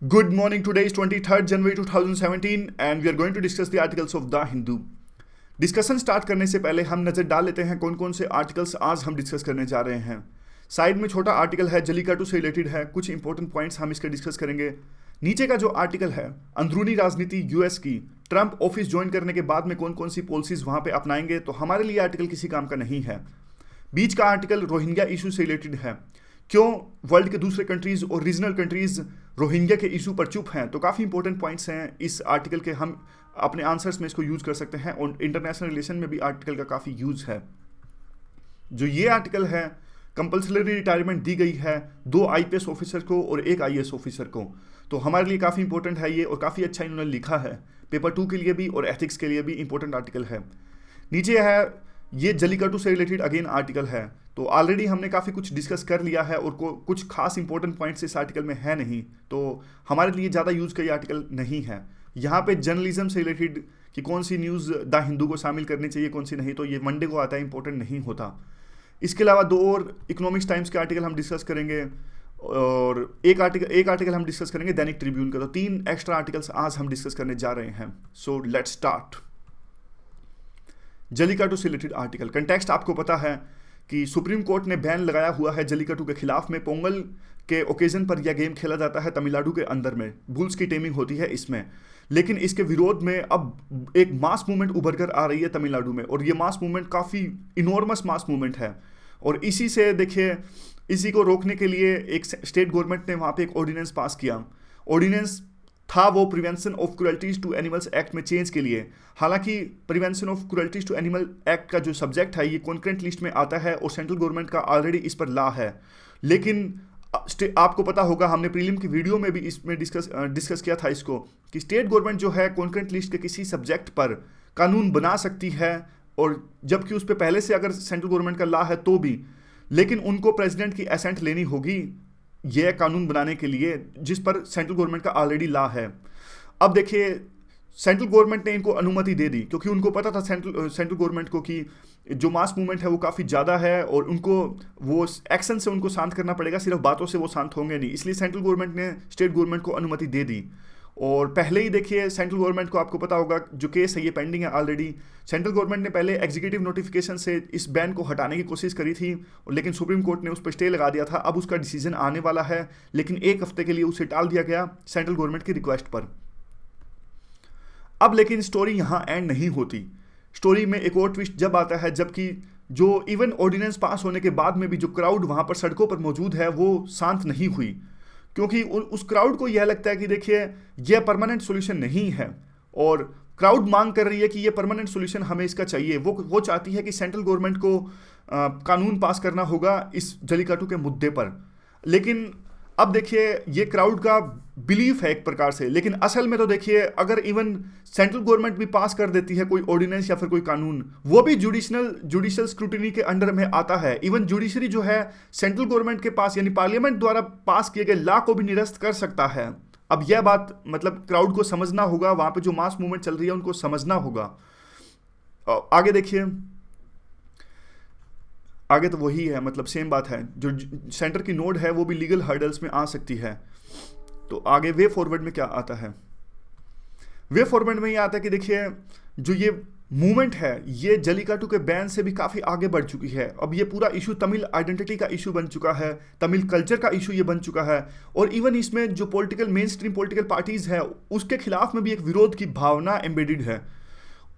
Good morning. Today is 23rd January 2017 and we are going to discuss the articles of The Hindu. Discussion start करने से पहले हम नज़र डाल लेते हैं कौन कौन से आर्टिकल्स आज हम डिस्कस करने जा रहे हैं। साइड में छोटा आर्टिकल है, जलीकट्टू से रिलेटेड है, कुछ इंपॉर्टेंट पॉइंट्स हम इसके डिस्कस करेंगे। नीचे का जो आर्टिकल है, अंदरूनी राजनीति यूएस की, ट्रंप ऑफिस ज्वाइन करने के बाद में कौन कौन सी पॉलिसीज वहां पे अपनाएंगे, तो हमारे लिए आर्टिकल किसी काम का नहीं है। बीच का आर्टिकल रोहिंग्या इशू से रिलेटेड है, क्यों वर्ल्ड के दूसरे कंट्रीज और रीजनल कंट्रीज रोहिंग्या के इशू पर चुप हैं। तो काफ़ी इंपॉर्टेंट पॉइंट्स हैं इस आर्टिकल के, हम अपने आंसर्स में इसको यूज़ कर सकते हैं और इंटरनेशनल रिलेशन में भी आर्टिकल का काफ़ी यूज़ है। जो ये आर्टिकल है, कंपल्सरी रिटायरमेंट दी गई है 2 आईपीएस ऑफिसर को और 1 आईएएस ऑफिसर को, तो हमारे लिए काफ़ी इंपॉर्टेंट है ये और काफ़ी अच्छा इन्होंने लिखा है। पेपर 2 के लिए भी और एथिक्स के लिए भी इंपॉर्टेंट आर्टिकल है। नीचे है ये जलीकट्टू से रिलेटेड अगेन आर्टिकल है, तो ऑलरेडी हमने काफ़ी कुछ डिस्कस कर लिया है और कुछ खास इंपॉर्टेंट पॉइंट्स इस आर्टिकल में है नहीं, तो हमारे लिए ज़्यादा यूज़ का ये आर्टिकल नहीं है। यहाँ पे जर्नलिज्म से रिलेटेड कि कौन सी न्यूज़ द हिंदू को शामिल करनी चाहिए कौन सी नहीं, तो ये मंडे को आता है, इंपॉर्टेंट नहीं होता। इसके अलावा 2 और इकोनॉमिक्स टाइम्स के आर्टिकल हम डिस्कस करेंगे और एक आर्टिकल हम डिस्कस करेंगे दैनिक ट्रिब्यून का। तो 3 एक्स्ट्रा आर्टिकल्स आज हम डिस्कस करने जा रहे हैं। So let's start. जलीकट्टू से रिलेटेड आर्टिकल कंटेक्स्ट आपको पता है कि सुप्रीम कोर्ट ने बैन लगाया हुआ है जलीकट्टू के खिलाफ में। पोंगल के ओकेजन पर यह गेम खेला जाता है तमिलनाडु के अंदर में, बुल्स की टेमिंग होती है इसमें, लेकिन इसके विरोध में अब एक मास मूवमेंट उभर कर आ रही है तमिलनाडु में और ये मास मूवमेंट काफ़ी इनॉर्मस मास मूवमेंट है। और इसी से देखिए, इसी को रोकने के लिए एक स्टेट गवर्नमेंट ने वहाँ पे एक ऑर्डिनेंस पास किया। ऑर्डिनेंस था वो prevention of cruelties to animals act में चेंज के लिए। हालांकि prevention of cruelties to animal act का जो सब्जेक्ट है ये कॉन्करेंट लिस्ट में आता है और सेंट्रल गवर्नमेंट का ऑलरेडी इस पर लॉ है, लेकिन आपको पता होगा हमने प्रीलिम की वीडियो में भी इसमें डिस्कस किया था इसको कि स्टेट गवर्नमेंट जो है कॉन्करेंट लिस्ट के किसी सब्जेक्ट पर कानून बना सकती है, और जबकि उस पर पहले से अगर सेंट्रल गवर्नमेंट का लॉ है तो भी, लेकिन उनको प्रेसिडेंट की असेंट लेनी होगी यह कानून बनाने के लिए जिस पर सेंट्रल गवर्नमेंट का ऑलरेडी लॉ है। अब देखिए, सेंट्रल गवर्नमेंट ने इनको अनुमति दे दी क्योंकि उनको पता था सेंट्रल गवर्नमेंट को कि जो मास मूवमेंट है वो काफ़ी ज़्यादा है और उनको वो एक्शन से उनको शांत करना पड़ेगा, सिर्फ बातों से वो शांत होंगे नहीं, इसलिए सेंट्रल गवर्नमेंट ने स्टेट गवर्नमेंट को अनुमति दे दी। और पहले ही देखिए सेंट्रल गवर्नमेंट को आपको पता होगा जो केस है ये पेंडिंग है ऑलरेडी। सेंट्रल गवर्नमेंट ने पहले एग्जीक्यूटिव नोटिफिकेशन से इस बैन को हटाने की कोशिश करी थी, लेकिन सुप्रीम कोर्ट ने उस पर स्टे लगा दिया था। अब उसका डिसीजन आने वाला है, लेकिन 1 हफ्ते के लिए उसे टाल दिया गया सेंट्रल गवर्नमेंट की रिक्वेस्ट पर। अब लेकिन स्टोरी यहाँ एंड नहीं होती। स्टोरी में एक और ट्विस्ट जब आता है जबकि जो इवन ऑर्डिनेंस पास होने के बाद में भी जो क्राउड वहाँ पर सड़कों पर मौजूद है वो शांत नहीं हुई, क्योंकि उस क्राउड को यह लगता है कि देखिए यह परमानेंट सॉल्यूशन नहीं है और क्राउड मांग कर रही है कि यह परमानेंट सॉल्यूशन हमें इसका चाहिए। वो चाहती है कि सेंट्रल गवर्नमेंट को कानून पास करना होगा इस जलीकट्टू के मुद्दे पर। लेकिन अब देखिए ये क्राउड का बिलीफ है एक प्रकार से, लेकिन असल में तो देखिए अगर इवन सेंट्रल गवर्नमेंट भी पास कर देती है कोई ऑर्डिनेंस या फिर कोई कानून, वो भी जुडिशल स्क्रूटिनी के अंडर में आता है। इवन जुडिशरी जो है सेंट्रल गवर्नमेंट के पास यानी पार्लियामेंट द्वारा पास किए गए लॉ को भी निरस्त कर सकता है। अब यह बात मतलब क्राउड को समझना होगा, वहां पे जो मास मूवमेंट चल रही है उनको समझना होगा। आगे देखिए, आगे तो वही है, मतलब सेम बात है, जो सेंटर की नोड है वो भी लीगल हर्डल्स में आ सकती है। तो आगे वे फॉरवर्ड में क्या आता है, वे फॉरवर्ड में ये आता है कि देखिए जो ये मूवमेंट है ये जलीकट्टू के बैन से भी काफ़ी आगे बढ़ चुकी है। अब ये पूरा इशू तमिल आइडेंटिटी का इशू बन चुका है, तमिल कल्चर का इशू ये बन चुका है, और इवन इसमें जो मेन स्ट्रीम पॉलिटिकल पार्टीज है उसके खिलाफ में भी एक विरोध की भावना एम्बेडेड है।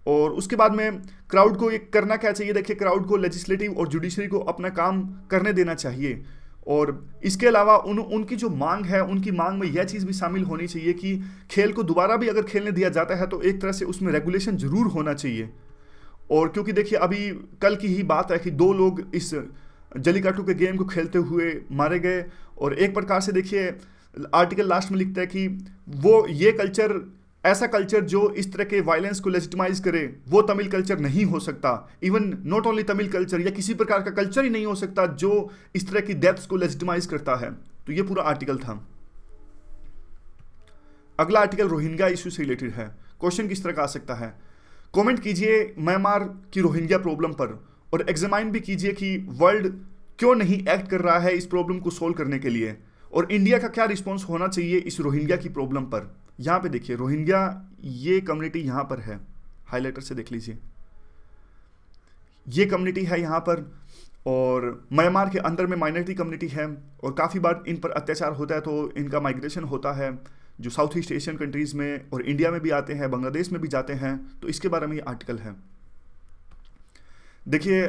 और उसके बाद में क्राउड को एक करना क्या चाहिए, देखिए क्राउड को लेजिस्लेटिव और जुडिशरी को अपना काम करने देना चाहिए। और इसके अलावा उनकी जो मांग है, उनकी मांग में यह चीज़ भी शामिल होनी चाहिए कि खेल को दोबारा भी अगर खेलने दिया जाता है तो एक तरह से उसमें रेगुलेशन जरूर होना चाहिए। और क्योंकि देखिए अभी कल की ही बात है कि 2 लोग इस जलीकट्टू के गेम को खेलते हुए मारे गए, और एक प्रकार से देखिए आर्टिकल लास्ट में लिखता है कि वो ये कल्चर, ऐसा कल्चर जो इस तरह के वायलेंस को लेजिटिमाइज करे वो तमिल कल्चर नहीं हो सकता। Even not only Tamil culture, या किसी प्रकार का कल्चर ही नहीं हो सकता जो इस तरह की डेथ्स को लेजिटिमाइज करता है। तो ये पूरा आर्टिकल था। अगला आर्टिकल रोहिंग्या इशू से रिलेटेड है। क्वेश्चन किस तरह का आ सकता है, कमेंट कीजिए म्यांमार की रोहिंग्या प्रॉब्लम पर, और एग्जामाइन भी कीजिए कि वर्ल्ड क्यों नहीं एक्ट कर रहा है इस प्रॉब्लम को सोल्व करने के लिए। और इंडिया का क्या रिस्पॉन्स होना चाहिए इस रोहिंग्या की प्रॉब्लम पर। यहाँ पे देखिए रोहिंग्या, ये कम्युनिटी यहाँ पर है, हाईलाइटर से देख लीजिए, ये कम्युनिटी है यहाँ पर, और म्यांमार के अंदर में माइनॉरिटी कम्युनिटी है, और काफ़ी बार इन पर अत्याचार होता है तो इनका माइग्रेशन होता है जो साउथ ईस्ट एशियन कंट्रीज़ में, और इंडिया में भी आते हैं, बांग्लादेश में भी जाते हैं। तो इसके बारे में ये आर्टिकल है। देखिए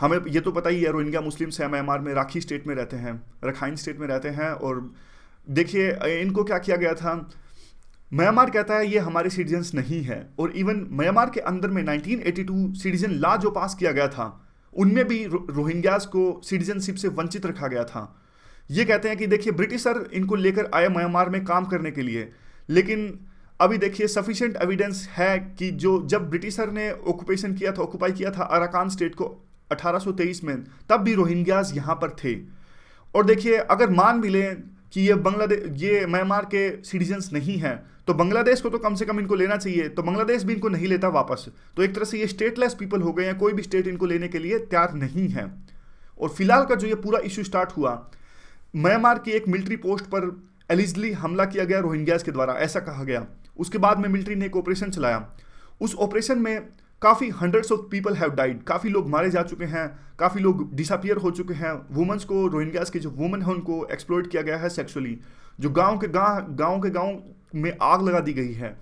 हमें ये तो पता ही है रोहिंग्या मुस्लिम्स हैं, म्यांमार में राखी स्टेट में रहते हैं, रखाइन स्टेट में रहते हैं। और देखिए इनको क्या किया गया था, म्यांमार कहता है ये हमारे सिटीजन्स नहीं है, और इवन म्यांमार के अंदर में 1982 सिटीजन लॉ जो पास किया गया था उनमें भी रोहिंग्यास को सिटीजनशिप से वंचित रखा गया था। ये कहते हैं कि देखिए ब्रिटिशर इनको लेकर आए म्यांमार में काम करने के लिए, लेकिन अभी देखिए सफिशिएंट एविडेंस है कि जो जब ब्रिटिशर ने ऑक्यूपाई किया था अराकान स्टेट को 1823 में, तब भी रोहिंग्यास यहाँ पर थे। और देखिए अगर मान भी लें कि ये म्यांमार के सिटीजन्स नहीं हैं, तो बांग्लादेश को तो कम से कम इनको लेना चाहिए, तो बांग्लादेश भी इनको नहीं लेता वापस। तो एक तरह से ये स्टेटलेस पीपल हो गए हैं, कोई भी स्टेट इनको लेने के लिए तैयार नहीं है। और फिलहाल का जो ये पूरा इशू स्टार्ट हुआ, म्यांमार की एक मिलिट्री पोस्ट पर एलिजली हमला किया गया रोहिंग्यास के द्वारा, ऐसा कहा गया। उसके बाद में मिलिट्री ने एक ऑपरेशन चलाया, उस ऑपरेशन में काफ़ी hundreds of people have died, काफ़ी लोग मारे जा चुके हैं, काफ़ी लोग डिसअपियर हो चुके हैं। वुमेंस को, रोहिंग्यास की जो वुमेन है उनको एक्सप्लॉइट किया गया है सेक्सुअली, जो गांव के गांव में आग लगा दी गई है।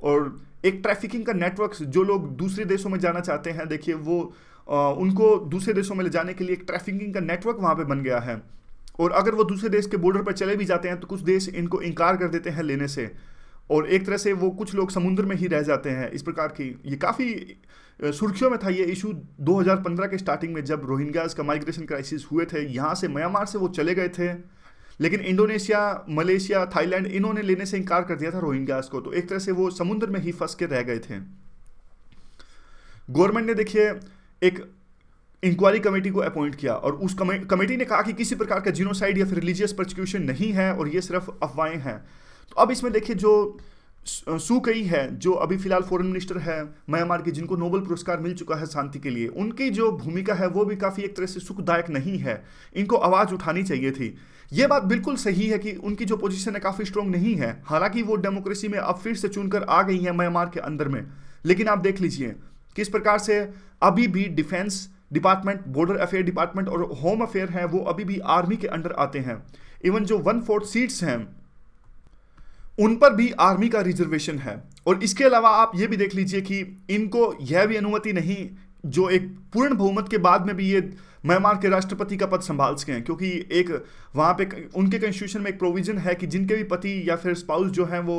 और एक ट्रैफिकिंग का नेटवर्क, जो लोग दूसरे देशों में जाना चाहते हैं, देखिए वो उनको दूसरे देशों में ले जाने के लिए एक ट्रैफिकिंग का नेटवर्क वहाँ पे बन गया है। और अगर वो दूसरे देश के बॉर्डर पर चले भी जाते हैं तो कुछ देश इनको इनकार कर देते हैं लेने से, और एक तरह से वो कुछ लोग समुद्र में ही रह जाते हैं। इस प्रकार की ये काफ़ी सुर्खियों में था ये इशू 2015 के स्टार्टिंग में, जब रोहिंग्यास का माइग्रेशन क्राइसिस हुए थे। यहाँ से म्यांमार से वो चले गए थे, लेकिन इंडोनेशिया, मलेशिया, थाईलैंड इन्होंने लेने से इनकार कर दिया था रोहिंग्यास को, तो एक तरह से वो समुद्र में ही फंस के रह गए थे। गवर्नमेंट ने देखिए एक इंक्वायरी कमेटी को अपॉइंट किया, और उस कमेटी ने कहा कि किसी प्रकार का जीनोसाइड या फिर रिलीजियस परसिक्यूशन नहीं है और ये सिर्फ अफवाहें हैं। तो अब इसमें देखिए जो सू कई है, जो अभी फिलहाल फॉरेन मिनिस्टर है म्यांमार की, जिनको नोबेल पुरस्कार मिल चुका है शांति के लिए, उनकी जो भूमिका है वो भी काफ़ी एक तरह से सुखदायक नहीं है। इनको आवाज़ उठानी चाहिए थी। ये बात बिल्कुल सही है कि उनकी जो पोजीशन है काफ़ी स्ट्रॉन्ग नहीं है, हालांकि वो डेमोक्रेसी में अब फिर से चुनकर आ गई है म्यांमार के अंदर में। लेकिन आप देख लीजिए किस प्रकार से अभी भी defence department, border affair department और होम अफेयर हैं वो अभी भी आर्मी के अंडर आते हैं। इवन जो 1/4 सीट्स हैं उन पर भी आर्मी का रिजर्वेशन है। और इसके अलावा आप ये भी देख लीजिए कि इनको यह भी अनुमति नहीं, जो एक पूर्ण बहुमत के बाद में भी ये म्यांमार के राष्ट्रपति का पद संभाल सके हैं, क्योंकि एक वहाँ पे उनके कॉन्स्टिट्यूशन में एक प्रोविजन है कि जिनके भी पति या फिर स्पाउस जो हैं वो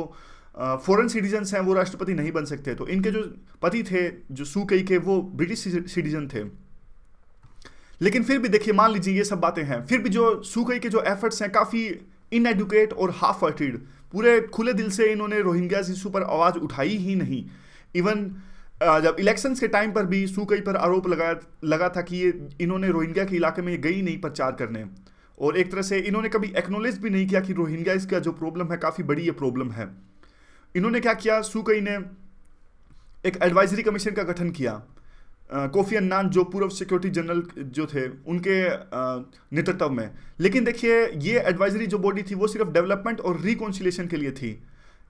फॉरेन सिटीजन्स हैं, वो राष्ट्रपति नहीं बन सकते। तो इनके जो पति थे, जो सू कई के, वो ब्रिटिश सिटीजन थे। लेकिन फिर भी देखिए, मान लीजिए ये सब बातें हैं, फिर भी जो सू कई के जो एफर्ट्स हैं काफ़ी इनएडुकेट और हाफ हार्टेड, पूरे खुले दिल से इन्होंने रोहिंग्यास इशू पर आवाज़ उठाई ही नहीं। इवन जब इलेक्शंस के टाइम पर भी सू कई पर आरोप लगा था कि ये इन्होंने रोहिंग्या के इलाके में गई नहीं प्रचार करने, और एक तरह से इन्होंने कभी एक्नोलेज भी नहीं किया कि रोहिंग्या इसका जो प्रॉब्लम है काफ़ी बड़ी ये प्रॉब्लम है। इन्होंने क्या किया, सू कई ने एक एडवाइजरी कमीशन का गठन किया, कोफी अन्नान जो पूर्व सिक्योरिटी जनरल जो थे उनके नेतृत्व में। लेकिन देखिए ये एडवाइजरी जो बॉडी थी वो सिर्फ डेवलपमेंट और रिकॉन्सिलिएशन के लिए थी,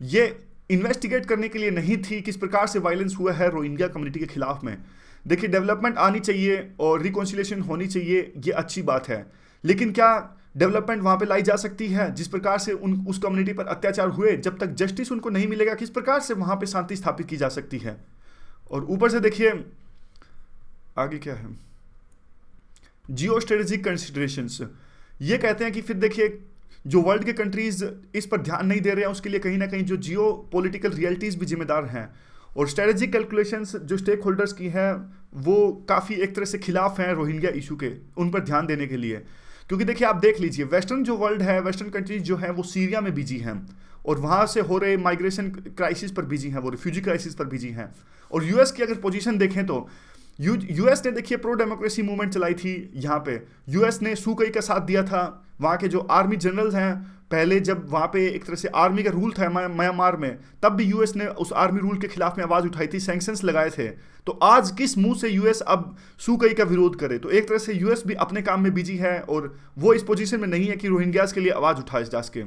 ये इन्वेस्टिगेट करने के लिए नहीं थी किस प्रकार से वायलेंस हुआ है रोहिंग्या कम्युनिटी के खिलाफ में। देखिए डेवलपमेंट आनी चाहिए और रिकॉन्सिलिएशन होनी चाहिए, ये अच्छी बात है, लेकिन क्या डेवलपमेंट वहाँ पे लाई जा सकती है? जिस प्रकार से उस कम्युनिटी पर अत्याचार हुए, जब तक जस्टिस उनको नहीं मिलेगा किस प्रकार से वहाँ पे शांति स्थापित की जा सकती है? और ऊपर से देखिए आगे क्या है, जियो स्ट्रेटेजिक कंसिडरेशंस, ये कहते हैं कि फिर देखिए जो वर्ल्ड के कंट्रीज इस पर ध्यान नहीं दे रहे हैं, उसके लिए कहीं ना कहीं जो जियो पॉलिटिकल रियलिटीज़ भी जिम्मेदार हैं, और स्ट्रेटेजिक कैलकुलेशंस जो स्टेक होल्डर्स की हैं वो काफ़ी एक तरह से खिलाफ हैं रोहिंग्या इशू के, उन पर ध्यान देने के लिए। क्योंकि देखिए आप देख लीजिए वेस्टर्न जो वर्ल्ड है, वेस्टर्न कंट्रीज जो हैं वो सीरिया में बिजी हैं, और वहाँ से हो रहे माइग्रेशन क्राइसिस पर बिजी हैं, वो रिफ्यूजी क्राइसिस पर बिजी हैं। और यूएस की अगर पोजीशन देखें तो यूएस ने देखिए प्रो डेमोक्रेसी मूवमेंट चलाई थी यहाँ पे, यूएस ने सू कई का साथ दिया था वहाँ के जो आर्मी जनरल्स हैं, पहले जब वहाँ पे एक तरह से आर्मी का रूल था म्यांमार में, तब भी यूएस ने उस आर्मी रूल के खिलाफ में आवाज़ उठाई थी, सैंक्शंस लगाए थे। तो आज किस मुंह से यूएस अब सुकई का विरोध करे? तो एक तरह से यूएस भी अपने काम में बिजी है और वो इस पोजीशन में नहीं है कि रोहिंग्यास के लिए आवाज़ उठाए जा सके।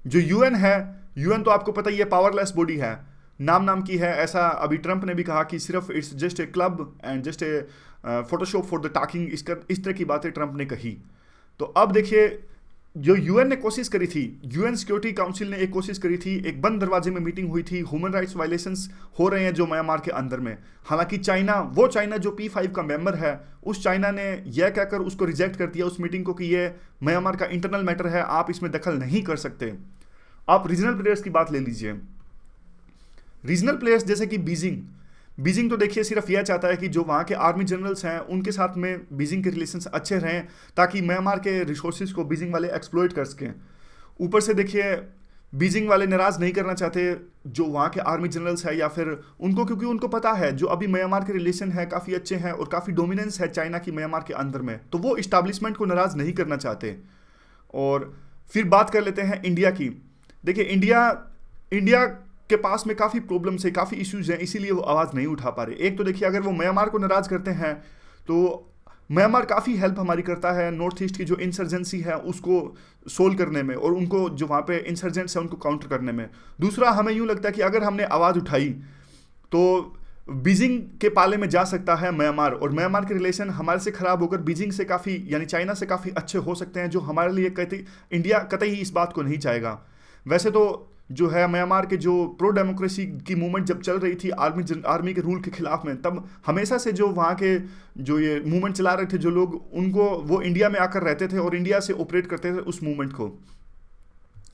जो यूएन है, यूएन तो आपको पता ही है पावरलेस बॉडी है, नाम की है। ऐसा अभी ट्रंप ने भी कहा कि सिर्फ it's just a club and just a Photoshop for the talking, इस तरह की बातें ट्रंप ने कही। तो अब देखिए, जो यूएन ने कोशिश करी थी, यूएन सिक्योरिटी काउंसिल ने एक कोशिश करी थी, एक बंद दरवाजे में मीटिंग हुई थी, ह्यूमन राइट्स वायलेशंस हो रहे हैं जो म्यांमार के अंदर में। हालांकि चाइना जो P5 का मेंबर है, उस चाइना ने यह कहकर उसको रिजेक्ट कर दिया उस मीटिंग को कि यह म्यांमार का इंटरनल मैटर है, आप इसमें दखल नहीं कर सकते। आप रीजनल प्लेयर्स की बात ले लीजिए। रीजनल प्लेयर्स जैसे कि बीजिंग तो देखिए सिर्फ यह चाहता है कि जो वहाँ के आर्मी जनरल्स हैं उनके साथ में बीजिंग के रिलेशंस अच्छे रहें, ताकि म्यांमार के रिसोर्सेज को बीजिंग वाले एक्सप्लॉइट कर सकें। ऊपर से देखिए, बीजिंग वाले नाराज़ नहीं करना चाहते जो वहाँ के आर्मी जनरल्स है या फिर उनको, क्योंकि उनको पता है जो अभी म्यांमार के रिलेशन है काफ़ी अच्छे हैं और काफ़ी डोमिनेंस है चाइना की म्यांमार के अंदर में, तो वो इस्टेब्लिशमेंट को नाराज़ नहीं करना चाहते। और फिर बात कर लेते हैं इंडिया की। देखिए, इंडिया के पास में काफ़ी प्रॉब्लम्स है, काफ़ी इश्यूज हैं, इसीलिए वो आवाज़ नहीं उठा पा रहे। एक तो देखिए, अगर वो म्यांमार को नाराज़ करते हैं तो म्यांमार काफ़ी हेल्प हमारी करता है नॉर्थ ईस्ट की जो इंसर्जेंसी है उसको सोल्व करने में, और उनको जो वहाँ पे इंसर्जेंट्स हैं उनको काउंटर करने में। दूसरा, हमें यूँ लगता है कि अगर हमने आवाज़ उठाई तो बीजिंग के पाले में जा सकता है म्यांमार, और म्यांमार के रिलेशन हमारे से ख़राब होकर बीजिंग से काफ़ी, यानी चाइना से काफ़ी अच्छे हो सकते हैं, जो हमारे लिए इंडिया कतई इस बात को नहीं चाहेगा। वैसे तो जो है म्यांमार के जो प्रो डेमोक्रेसी की मूवमेंट जब चल रही थी आर्मी के रूल के खिलाफ में, तब हमेशा से जो वहाँ के जो ये मूवमेंट चला रहे थे जो लोग, उनको वो इंडिया में आकर रहते थे और इंडिया से ऑपरेट करते थे उस मूवमेंट को।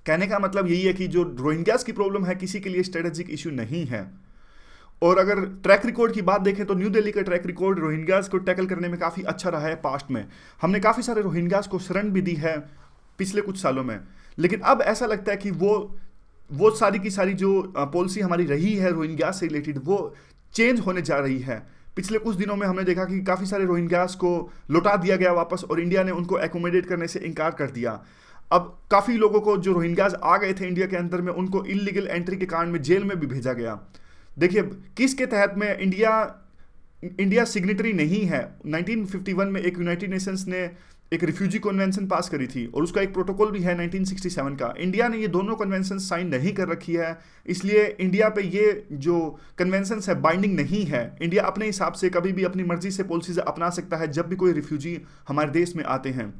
कहने का मतलब यही है कि जो रोहिंग्यास की प्रॉब्लम है किसी के लिए स्ट्रेटेजिक इशू नहीं है। और अगर ट्रैक रिकॉर्ड की बात देखें तो न्यू दिल्ली का ट्रैक रिकॉर्ड रोहिंग्यास को टैकल करने में काफ़ी अच्छा रहा है पास्ट में। हमने काफ़ी सारे रोहिंग्यास को शरण भी दी है पिछले कुछ सालों में, लेकिन अब ऐसा लगता है कि वो सारी की सारी जो पॉलिसी हमारी रही है रोहिंग्यास से रिलेटेड, वो चेंज होने जा रही है। पिछले कुछ दिनों में हमने देखा कि काफ़ी सारे रोहिंग्यास को लौटा दिया गया वापस, और इंडिया ने उनको एकोमोडेट करने से इनकार कर दिया। अब काफ़ी लोगों को जो रोहिंग्यास आ गए थे इंडिया के अंदर में, उनको इलीगल एंट्री के कारण में जेल में भी भेजा गया। देखिए, किसके तहत में इंडिया सिग्नेटरी नहीं है। 1951 में एक यूनाइटेड नेशंस ने एक रिफ्यूजी कन्वेंशन पास करी थी, और उसका एक प्रोटोकॉल भी है 1967 का। इंडिया ने ये दोनों कन्वेंशन साइन नहीं कर रखी है, इसलिए इंडिया पे ये जो कन्वेंशन है बाइंडिंग नहीं है। इंडिया अपने हिसाब से कभी भी अपनी मर्जी से पॉलिसीज अपना सकता है जब भी कोई रिफ्यूजी हमारे देश में आते हैं।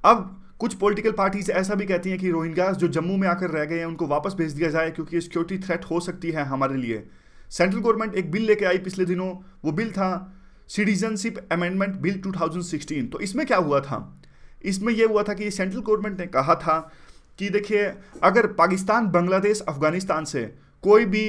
अब कुछ पॉलिटिकल पार्टीज ऐसा भी कहती हैं कि रोहिंग्यास जो जम्मू में आकर रह गए हैं उनको वापस भेज दिया जाए, क्योंकि ये सिक्योरिटी थ्रेट हो सकती है हमारे लिए। सेंट्रल गवर्नमेंट एक बिल लेके आई पिछले दिनों, वो बिल था सिटीजनशिप अमेंडमेंट बिल 2016। तो इसमें क्या हुआ था? इसमें यह हुआ था कि सेंट्रल गवर्नमेंट ने कहा था कि देखिए, अगर पाकिस्तान, बांग्लादेश, अफगानिस्तान से कोई भी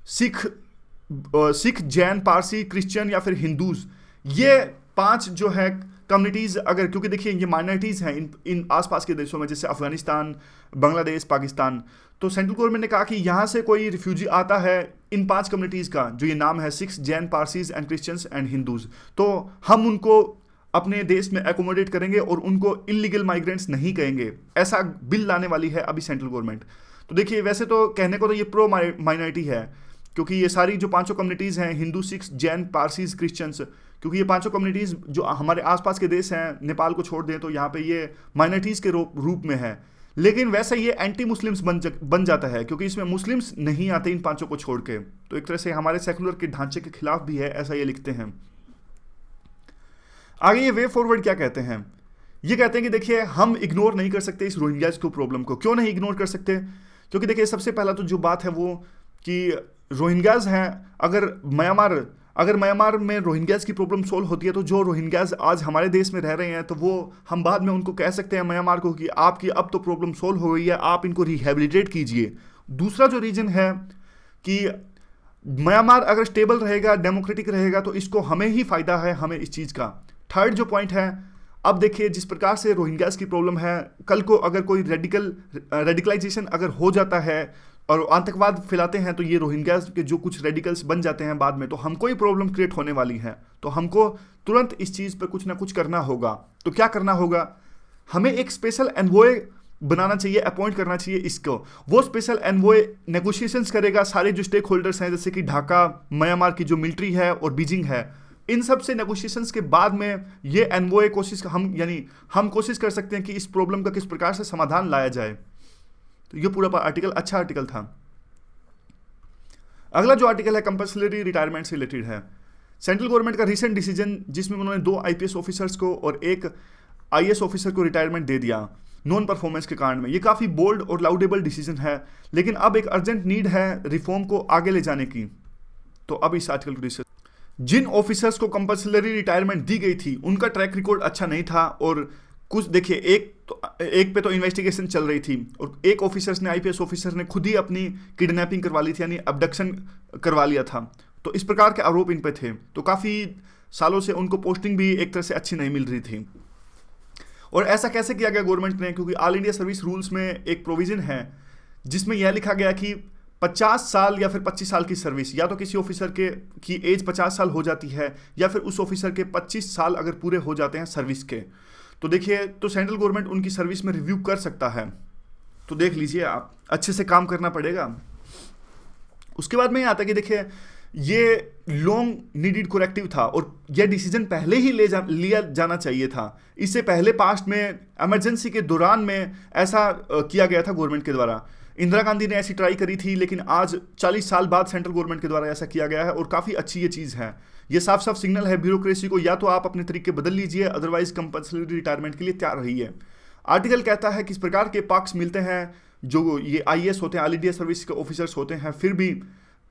सिख, जैन, पारसी, क्रिश्चियन या फिर हिंदूज, ये 5 जो है कम्युनिटीज़, अगर, क्योंकि देखिए ये माइनॉरिटीज़ हैं इन आसपास के देशों में जैसे अफगानिस्तान, बांग्लादेश, पाकिस्तान, तो सेंट्रल गवर्नमेंट ने कहा कि यहाँ से कोई रिफ्यूजी आता है इन 5 कम्युनिटीज़ का, जो ये नाम है Sikhs, Jain, Parsis and Christians and Hindus, तो हम उनको अपने देश में एकोमोडेट करेंगे और उनको इलीगल माइग्रेंट्स नहीं कहेंगे। ऐसा बिल लाने वाली है अभी सेंट्रल गवर्नमेंट। तो देखिए, वैसे तो कहने को तो ये प्रो माइनॉरिटी है, क्योंकि ये सारी जो 5 कम्युनिटीज़ हैं, Hindu, Sikhs, Jain, Parsis, Christians, क्योंकि ये 5 कम्युनिटीज़ जो हमारे आसपास के देश हैं, नेपाल को छोड़ दें तो यहाँ पे ये माइनॉरिटीज़ के रूप में है। लेकिन वैसे ये एंटी मुस्लिम्स बन जाता है, क्योंकि इसमें मुस्लिम्स नहीं आते इन 5 को छोड़ के, तो एक तरह से हमारे सेकुलर के ढांचे के खिलाफ भी है, ऐसा ये लिखते हैं। आगे ये वे फॉरवर्ड क्या कहते हैं? ये कहते हैं कि देखिए, हम इग्नोर नहीं कर सकते इस रोहिंग्यास को प्रॉब्लम को। क्यों नहीं इग्नोर कर सकते? क्योंकि देखिए, सबसे पहला तो जो बात है वो कि रोहिंग्यास हैं, अगर म्यांमार में रोहिंग्यास की प्रॉब्लम सोल्व होती है, तो जो रोहिंग्यास आज हमारे देश में रह रहे हैं, तो वो हम बाद में उनको कह सकते हैं म्यांमार को कि आपकी अब तो प्रॉब्लम सोल्व हो गई है, आप इनको रिहेबिलिटेट कीजिए। दूसरा जो रीजन है कि म्यांमार अगर स्टेबल रहेगा, डेमोक्रेटिक रहेगा, तो इसको हमें ही फायदा है, हमें इस चीज़ का। थर्ड जो पॉइंट है, अब देखिए जिस प्रकार से रोहिंग्यास की प्रॉब्लम है, कल को अगर कोई रेडिकलाइजेशन अगर हो जाता है, और आतंकवाद फैलाते हैं, तो ये रोहिंग्या के जो कुछ रेडिकल्स बन जाते हैं बाद में, तो हमको ही प्रॉब्लम क्रिएट होने वाली है। तो हमको तुरंत इस चीज़ पर कुछ ना कुछ करना होगा। तो क्या करना होगा, हमें एक स्पेशल एनवॉय बनाना चाहिए, अपॉइंट करना चाहिए इसको। वो स्पेशल एनवॉय नेगोशिएशंस करेगा सारे जो स्टेक होल्डर्स हैं, जैसे कि ढाका, म्यांमार की जो मिलिट्री है और बीजिंग है, इन सब से नेगोशिएशंस के बाद में ये एनवॉय हम कोशिश कर सकते हैं कि इस प्रॉब्लम का किस प्रकार से समाधान लाया जाए। तो ये पूरा आर्टिकल अच्छा आर्टिकल था। अगला जो आर्टिकल है कंपल्सरी रिटायरमेंट से रिलेटेड है। सेंट्रल गवर्नमेंट का रिसेंट डिसीजन जिसमें उन्होंने 2 आईपीएस ऑफिसर्स को और 1 आईएएस ऑफिसर को रिटायरमेंट दे दिया नॉन परफॉर्मेंस के कारण में। ये काफ़ी बोल्ड और लाउडेबल डिसीजन है, लेकिन अब एक अर्जेंट नीड है रिफॉर्म को आगे ले जाने की। तो अब इस आर्टिकल को डिस्कस, जिन ऑफिसर्स को कंपल्सरी रिटायरमेंट दी गई थी उनका ट्रैक रिकॉर्ड अच्छा नहीं था, और कुछ देखिए एक पे तो इन्वेस्टिगेशन चल रही थी, और एक ऑफिसर्स ने, आईपीएस ऑफिसर ने खुद ही अपनी किडनैपिंग करवा ली थी, यानी अबडक्शन करवा लिया था। तो इस प्रकार के आरोप इन पे थे। तो काफ़ी सालों से उनको पोस्टिंग भी एक तरह से अच्छी नहीं मिल रही थी। और ऐसा कैसे किया गया गवर्नमेंट ने, क्योंकि ऑल इंडिया सर्विस रूल्स में एक प्रोविजन है जिसमें यह लिखा गया कि 50 साल या फिर 25 साल की सर्विस, या तो किसी ऑफिसर की एज 50 साल हो जाती है, या फिर उस ऑफिसर के 25 साल अगर पूरे हो जाते हैं सर्विस के, तो देखिए, तो सेंट्रल गवर्नमेंट उनकी सर्विस में रिव्यू कर सकता है। तो देख लीजिए, आप अच्छे से काम करना पड़ेगा। उसके बाद में ये आता है कि देखिए, ये लॉन्ग नीडेड कोरेक्टिव था, और यह डिसीजन पहले ही लिया जाना चाहिए था। इससे पहले पास्ट में इमरजेंसी के दौरान में ऐसा किया गया था गवर्नमेंट के द्वारा। इंदिरा गांधी ने ऐसी ट्राई करी थी, लेकिन आज 40 साल बाद सेंट्रल गवर्नमेंट के द्वारा ऐसा किया गया है, और काफ़ी अच्छी ये चीज़ है। ये साफ साफ सिग्नल है ब्यूरोक्रेसी को, या तो आप अपने तरीके बदल लीजिए, अदरवाइज कंपल्सरी रिटायरमेंट के लिए तैयार रहिए। आर्टिकल कहता है किस प्रकार के पक्ष मिलते हैं जो ये आईएएस होते हैं, ऑल इंडिया सर्विस के ऑफिसर्स होते हैं, फिर भी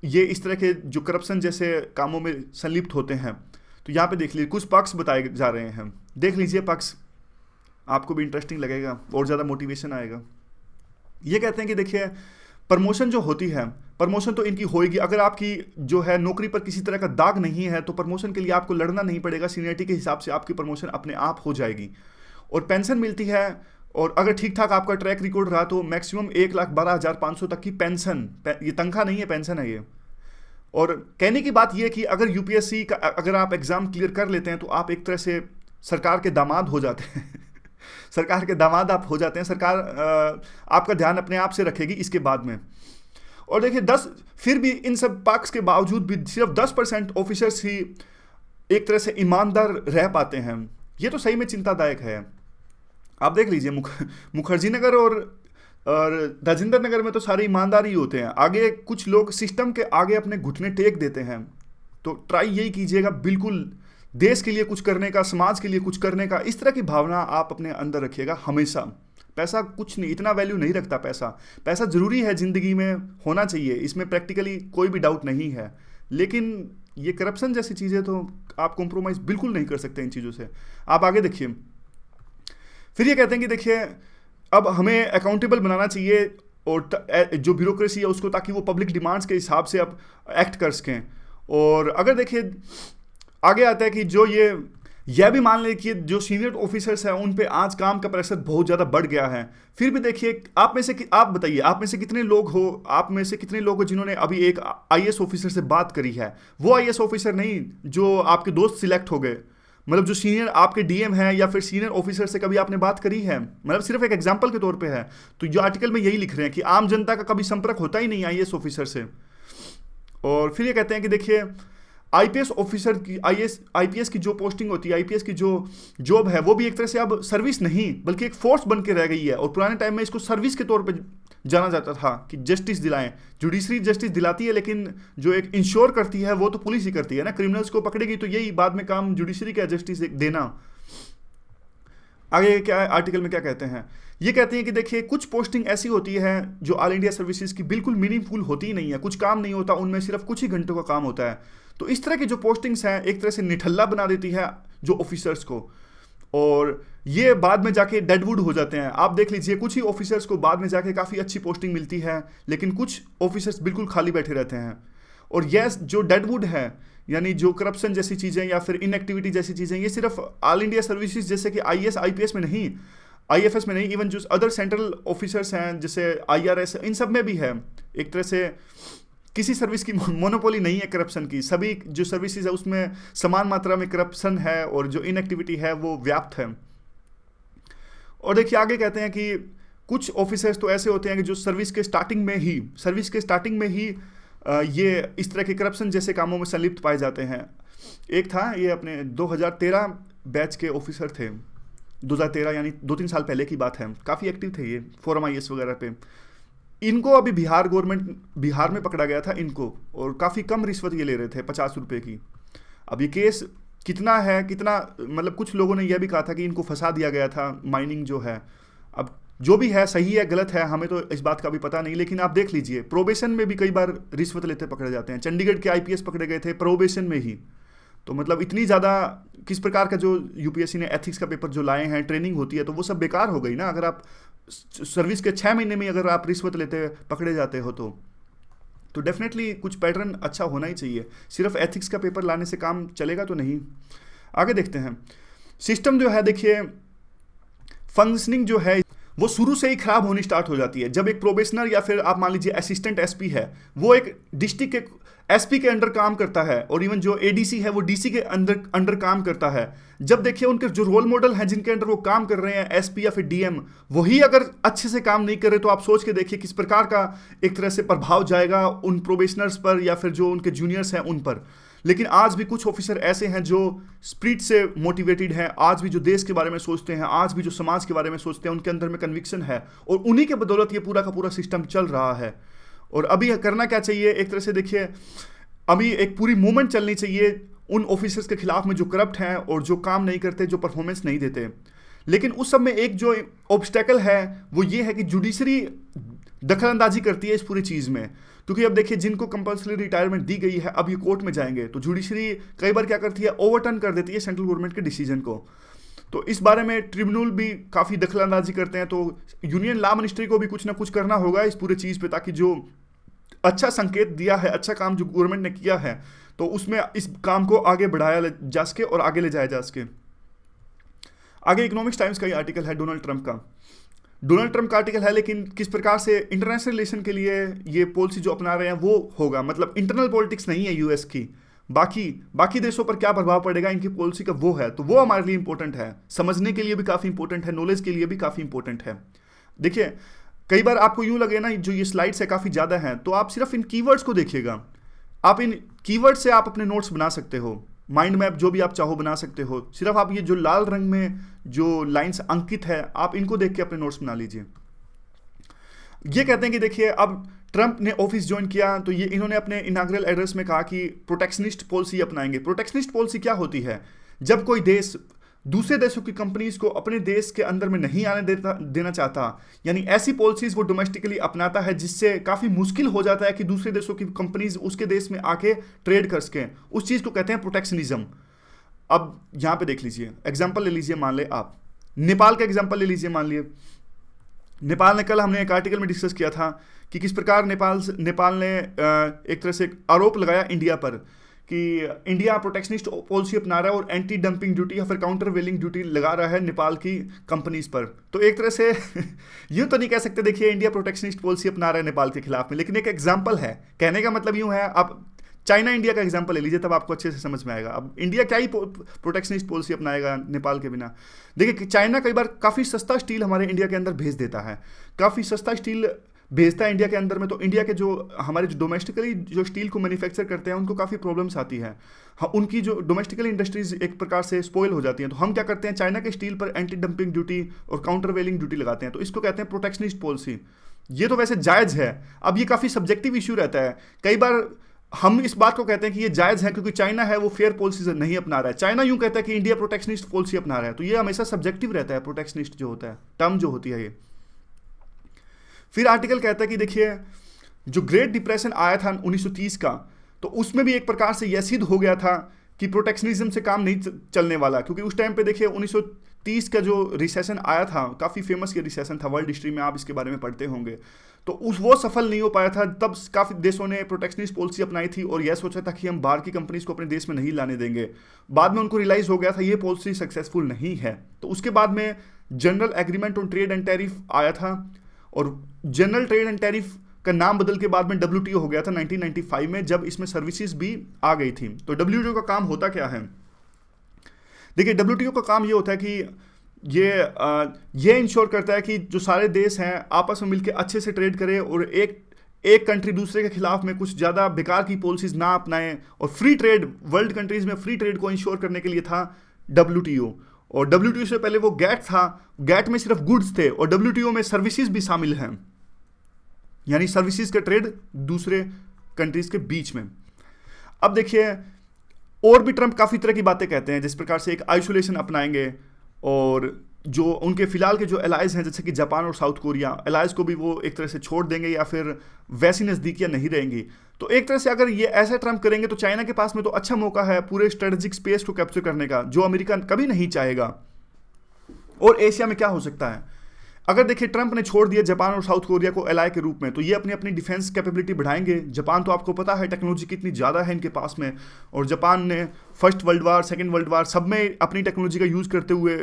ये इस तरह के जो करप्शन जैसे कामों में संलिप्त होते हैं। तो यहाँ पे देख लीजिए, कुछ पक्ष बताए जा रहे हैं, देख लीजिए पक्ष, आपको भी इंटरेस्टिंग लगेगा और ज़्यादा मोटिवेशन आएगा। ये कहते हैं कि देखिए, प्रमोशन जो होती है, प्रमोशन तो इनकी होएगी अगर आपकी जो है नौकरी पर किसी तरह का दाग नहीं है, तो प्रमोशन के लिए आपको लड़ना नहीं पड़ेगा, सीनियरिटी के हिसाब से आपकी प्रमोशन अपने आप हो जाएगी। और पेंशन मिलती है, और अगर ठीक ठाक आपका ट्रैक रिकॉर्ड रहा तो मैक्सिमम 1,12,500 तक की पेंशन, ये तनख्वाह नहीं है, पेंशन है ये। और कहने की बात यह कि अगर यूपीएससी का अगर आप एग्जाम क्लियर कर लेते हैं तो आप एक तरह से सरकार के दामाद हो जाते हैं सरकार के दामाद आप हो जाते हैं, सरकार आपका ध्यान अपने आप से रखेगी इसके बाद में। और देखिए, फिर भी इन सब पक्ष के बावजूद भी सिर्फ 10% ऑफिसर्स ही एक तरह से ईमानदार रह पाते हैं। ये तो सही में चिंतादायक है। आप देख लीजिए, मुखर्जी नगर और राजेंद्र नगर में तो सारे ईमानदार ही होते हैं, आगे कुछ लोग सिस्टम के आगे अपने घुटने टेक देते हैं। तो ट्राई यही कीजिएगा, बिल्कुल देश के लिए कुछ करने का, समाज के लिए कुछ करने का, इस तरह की भावना आप अपने अंदर रखिएगा हमेशा। पैसा कुछ नहीं, इतना वैल्यू नहीं रखता पैसा ज़रूरी है, ज़िंदगी में होना चाहिए, इसमें प्रैक्टिकली कोई भी डाउट नहीं है, लेकिन ये करप्शन जैसी चीज़ें तो आप कॉम्प्रोमाइज़ बिल्कुल नहीं कर सकते इन चीज़ों से। आप आगे देखिए, फिर ये कहते हैं कि देखिए, अब हमें अकाउंटेबल बनाना चाहिए, और जो ब्यूरोक्रेसी है उसको, ताकि वो पब्लिक डिमांड्स के हिसाब से अब एक्ट कर सकें। और अगर देखिए, आगे आता है कि जो यह भी मान लें कि जो सीनियर ऑफिसर्स हैं उन पे आज काम का प्रेशर बहुत ज़्यादा बढ़ गया है। फिर भी देखिए, आप बताइए, आप में से कितने लोग हो जिन्होंने अभी एक आईएएस ऑफिसर से बात करी है। वो आईएएस ऑफिसर नहीं जो आपके दोस्त सिलेक्ट हो गए, मतलब जो सीनियर आपके डीएम हैं या फिर सीनियर ऑफिसर से कभी आपने बात करी है, मतलब सिर्फ एक एग्जांपल के तौर पे है। तो जो आर्टिकल में यही लिख रहे हैं कि आम जनता का कभी संपर्क होता ही नहीं आईएएस ऑफिसर से। और फिर ये कहते हैं कि देखिए, आईपीएस ऑफिसर की आईपीएस की जो पोस्टिंग होती है, आईपीएस की जो जॉब है, वो भी एक तरह से अब सर्विस नहीं बल्कि एक फोर्स बन के रह गई है। और पुराने टाइम में इसको सर्विस के तौर पे जाना जाता था कि जस्टिस दिलाएं, जुडिशरी जस्टिस दिलाती है, लेकिन जो एक इंश्योर करती है वो तो पुलिस ही करती है ना। क्रिमिनल्स को पकड़ेगी तो यही बाद में काम जुडिशरी का, जस्टिस देना। आगे क्या आर्टिकल में क्या कहते हैं, ये कहते हैं कि देखिए, कुछ पोस्टिंग ऐसी होती है जो ऑल इंडिया सर्विसेज की बिल्कुल मीनिंगफुल होती ही नहीं है, कुछ काम नहीं होता उनमें, सिर्फ कुछ ही घंटों का काम होता है। तो इस तरह की जो पोस्टिंग्स हैं एक तरह से निठल्ला बना देती है जो ऑफिसर्स को, और ये बाद में जाके डेडवुड हो जाते हैं। आप देख लीजिए, कुछ ही ऑफिसर्स को बाद में जाके काफ़ी अच्छी पोस्टिंग मिलती है, लेकिन कुछ ऑफिसर्स बिल्कुल खाली बैठे रहते हैं। और यह जो डेडवुड है, यानी जो करप्शन जैसी चीज़ें या फिर इनएक्टिविटी जैसी चीज़ें, ये सिर्फ ऑल इंडिया सर्विसेज जैसे कि आईएएस आईपीएस में नहीं, आईएफएस में नहीं, इवन जो अदर सेंट्रल ऑफिसर्स हैं जैसे आईआरएस, इन सब में भी है। एक तरह से किसी सर्विस की मोनोपोली नहीं है करप्शन की, सभी जो सर्विसेज है उसमें समान मात्रा में करप्शन है और जो इनएक्टिविटी है वो व्याप्त है। और देखिए आगे कहते हैं कि कुछ ऑफिसर्स तो ऐसे होते हैं कि जो सर्विस के स्टार्टिंग में ही ये इस तरह के करप्शन जैसे कामों में संलिप्त पाए जाते हैं। एक था ये अपने 2013 बैच के ऑफिसर थे, 2013 यानी 2-3 साल पहले की बात है, काफ़ी एक्टिव थे ये फोरम IAS वगैरह पे। इनको अभी बिहार में पकड़ा गया था इनको, और काफ़ी कम रिश्वत ये ले रहे थे, 50 रुपये की। अब ये केस कितना मतलब कुछ लोगों ने यह भी कहा था कि इनको फंसा दिया गया था, माइनिंग जो है। अब जो भी है सही है गलत है हमें तो इस बात का भी पता नहीं, लेकिन आप देख लीजिए प्रोबेशन में भी कई बार रिश्वत लेते पकड़े जाते हैं। चंडीगढ़ के IPS पकड़े गए थे प्रोबेशन में ही। तो मतलब इतनी ज़्यादा किस प्रकार का जो UPSC ने एथिक्स का पेपर जो लाए हैं, ट्रेनिंग होती है, तो वो सब बेकार हो गई ना अगर आप सर्विस के 6 महीने में अगर आप रिश्वत लेते पकड़े जाते हो तो डेफिनेटली कुछ पैटर्न अच्छा होना ही चाहिए। सिर्फ एथिक्स का पेपर लाने से काम चलेगा तो नहीं। आगे देखते हैं। सिस्टम जो है देखिए, फंक्शनिंग जो है वो शुरू से ही खराब होनी स्टार्ट हो जाती है जब एक प्रोबेशनर या फिर आप मान लीजिए असिस्टेंट SP है, वो एक डिस्ट्रिक्ट के SP के अंडर काम करता है, और इवन जो ADC है वो DC के अंडर काम करता है। जब देखिए उनके जो रोल मॉडल हैं जिनके अंडर वो काम कर रहे हैं SP या फिर DM, वही अगर अच्छे से काम नहीं कर रहे तो आप सोच के देखिए किस प्रकार का एक तरह से प्रभाव जाएगा उन प्रोबेशनर्स पर या फिर जो उनके जूनियर्स हैं उन पर। लेकिन आज भी कुछ ऑफिसर ऐसे हैं जो स्पिरिट से मोटिवेटेड हैं, आज भी जो देश के बारे में सोचते हैं, आज भी जो समाज के बारे में सोचते हैं, उनके अंदर में कन्विक्शन है, और उन्हीं के बदौलत ये पूरा का पूरा सिस्टम चल रहा है। और अभी करना क्या चाहिए, एक तरह से देखिए अभी एक पूरी मूवमेंट चलनी चाहिए उन ऑफिसर्स के खिलाफ में जो करप्ट हैं और जो काम नहीं करते, जो परफॉर्मेंस नहीं देते। लेकिन उस सब में एक जो ऑब्स्टेकल है वो ये है कि जुडिशरी दखलंदाजी करती है इस पूरी चीज़ में। क्योंकि अब देखिए जिनको कंपल्सरी रिटायरमेंट दी गई है अब ये कोर्ट में जाएंगे, तो जुडिशरी कई बार क्या करती है, ओवरटर्न कर देती है सेंट्रल गवर्नमेंट के डिसीजन को। तो इस बारे में ट्रिब्यूनल भी काफ़ी दखलंदाजी करते हैं। तो यूनियन लॉ मिनिस्ट्री को भी कुछ ना कुछ करना होगा इस पूरे चीज़ पे, ताकि जो अच्छा संकेत दिया है, अच्छा काम जो गवर्नमेंट ने किया है, तो उसमें इस काम को आगे बढ़ाया जा सके और आगे ले जाया जा सके। आगे इकोनॉमिक्स टाइम्स का ये आर्टिकल है डोनाल्ड ट्रंप का आर्टिकल है, लेकिन किस प्रकार से इंटरनेशनल रिलेशन के लिए ये पॉलिसी जो अपना रहे हैं वो होगा, मतलब इंटरनल पॉलिटिक्स नहीं है US की, बाकी देशों पर क्या प्रभाव पड़ेगा इनकी पॉलिसी का वो है। तो वो हमारे लिए इंपॉर्टेंट है, समझने के लिए भी काफ़ी इंपॉर्टेंट है, नॉलेज के लिए भी काफ़ी इंपॉर्टेंट है। देखिए कई बार आपको यूँ लगे ना जो ये स्लाइड्स है काफ़ी ज़्यादा हैं, तो आप सिर्फ इन कीवर्ड्स को देखिएगा। आप इन कीवर्ड से आप अपने नोट्स बना सकते हो, माइंड मैप जो भी आप चाहो बना सकते हो। सिर्फ आप ये जो लाल रंग में जो लाइंस अंकित है आप इनको देख के अपने नोट्स बना लीजिए। ये कहते हैं कि देखिए अब ट्रंप ने ऑफिस ज्वाइन किया तो ये इन्होंने अपने इनाग्रल एड्रेस में कहा कि प्रोटेक्शनिस्ट पॉलिसी अपनाएंगे। प्रोटेक्शनिस्ट पॉलिसी क्या होती है, जब कोई देश दूसरे देशों की कंपनीज को अपने देश के अंदर में नहीं आने देना चाहता, यानी ऐसी पॉलिसीज वो डोमेस्टिकली अपनाता है जिससे काफ़ी मुश्किल हो जाता है कि दूसरे देशों की कंपनीज उसके देश में आके ट्रेड कर सकें, उस चीज़ को कहते हैं प्रोटेक्शनिज्म। अब यहाँ पे देख लीजिए, एग्जाम्पल ले लीजिए, मान ले आप नेपाल का एग्जाम्पल ले लीजिए। मान लिए नेपाल ने, कल हमने एक आर्टिकल में डिस्कस किया था कि किस प्रकार नेपाल ने एक तरह से आरोप लगाया इंडिया पर कि इंडिया प्रोटेक्शनिस्ट पॉलिसी अपना रहा है और एंटी डंपिंग ड्यूटी या फिर काउंटर वेलिंग ड्यूटी लगा रहा है नेपाल की कंपनीज पर। तो एक तरह से यूँ तो नहीं कह सकते देखिए इंडिया प्रोटेक्शनिस्ट पॉलिसी अपना रहा है नेपाल के खिलाफ में, लेकिन एक एग्जाम्पल है। कहने का मतलब यूँ है, आप चाइना इंडिया का एग्जाम्पल ले लीजिए तब आपको अच्छे से समझ में आएगा। अब इंडिया क्या ही प्रोटेक्शनिस्ट पॉलिसी अपनाएगा नेपाल के बिना। देखिए चाइना कई बार काफ़ी सस्ता स्टील हमारे इंडिया के अंदर भेज देता है, काफ़ी सस्ता स्टील भेजता है इंडिया के अंदर में, तो इंडिया के जो हमारे जो डोमेस्टिकली जो स्टील को मैन्युफैक्चर करते हैं उनको काफ़ी प्रॉब्लम्स आती है। हाँ, उनकी जो डोमेस्टिकली इंडस्ट्रीज एक प्रकार से स्पॉइल हो जाती हैं। तो हम क्या करते हैं, चाइना के स्टील पर एंटी डंपिंग ड्यूटी और काउंटर वेलिंग ड्यूटी लगाते हैं, तो इसको कहते हैं प्रोटेक्शनिस्ट पॉलिसी। ये तो वैसे जायज़ है। अब ये काफ़ी सब्जेक्टिव इशू रहता है, कई बार हम इस बात को कहते हैं कि ये जायज़ है क्योंकि चाइना है वो फेयर पॉलिसी नहीं अपना रहा है, चाइना यूँ कहता है कि इंडिया प्रोटेक्शनिस्ट पॉलिसी अपना रहा है। तो ये हमेशा सब्जेक्टिव रहता है, प्रोटेक्शनिस्ट जो होता है टर्म जो होती है ये। फिर आर्टिकल कहता है कि देखिए जो ग्रेट डिप्रेशन आया था 1930 का, तो उसमें भी एक प्रकार से यह सिद्ध हो गया था कि प्रोटेक्शनिज्म से काम नहीं चलने वाला, क्योंकि उस टाइम पे देखिए 1930 का जो रिसेशन आया था, काफ़ी फेमस ये रिसेशन था वर्ल्ड हिस्ट्री में, आप इसके बारे में पढ़ते होंगे। तो वो सफल नहीं हो पाया था, तब काफ़ी देशों ने प्रोटेक्शनिस्ट पॉलिसी अपनाई थी और यह सोचा था कि हम बाहर की कंपनीज को अपने देश में नहीं लाने देंगे। बाद में उनको रियलाइज़ हो गया था ये पॉलिसी सक्सेसफुल नहीं है, तो उसके बाद में general agreement on trade and tariff आया था, और जनरल ट्रेड एंड टैरिफ का नाम बदल के बाद में WTO हो गया था 1995 में, जब इसमें सर्विसेज भी आ गई थी। तो WTO का काम होता क्या है? देखिए, WTO का काम ये होता है कि ये इंश्योर करता है कि जो सारे देश हैं आपस में मिलकर अच्छे से ट्रेड करें और एक कंट्री दूसरे के खिलाफ में कुछ ज़्यादा बेकार की पॉलिसीज ना अपनाएं, और फ्री ट्रेड, वर्ल्ड कंट्रीज में फ्री ट्रेड को इंश्योर करने के लिए था WTO। और WTO से पहले वो गैट था, गैट में सिर्फ गुड्स थे, और WTO में सर्विसेज भी शामिल हैं, यानी सर्विसेज का ट्रेड दूसरे कंट्रीज के बीच में। अब देखिए, और भी ट्रंप काफ़ी तरह की बातें कहते हैं, जिस प्रकार से एक आइसोलेशन अपनाएंगे, और जो उनके फिलहाल के जो एलाइज हैं जैसे कि जापान और साउथ कोरिया, एलाइज को भी वो एक तरह से छोड़ देंगे या फिर वैसी नज़दीकियां नहीं रहेंगी। तो एक तरह से अगर ये ऐसा ट्रंप करेंगे तो चाइना के पास में तो अच्छा मौका है पूरे स्ट्रेटेजिक स्पेस को कैप्चर करने का, जो अमेरिका कभी नहीं चाहेगा। और एशिया में क्या हो सकता है, अगर देखिए ट्रंप ने छोड़ दिया जापान और साउथ कोरिया को एलाई के रूप में, तो ये अपनी अपनी डिफेंस कैपेबिलिटी बढ़ाएंगे। जापान तो आपको पता है टेक्नोलॉजी कितनी ज़्यादा है इनके पास में, और जापान ने first world war, second world war सब में अपनी टेक्नोलॉजी का यूज़ करते हुए,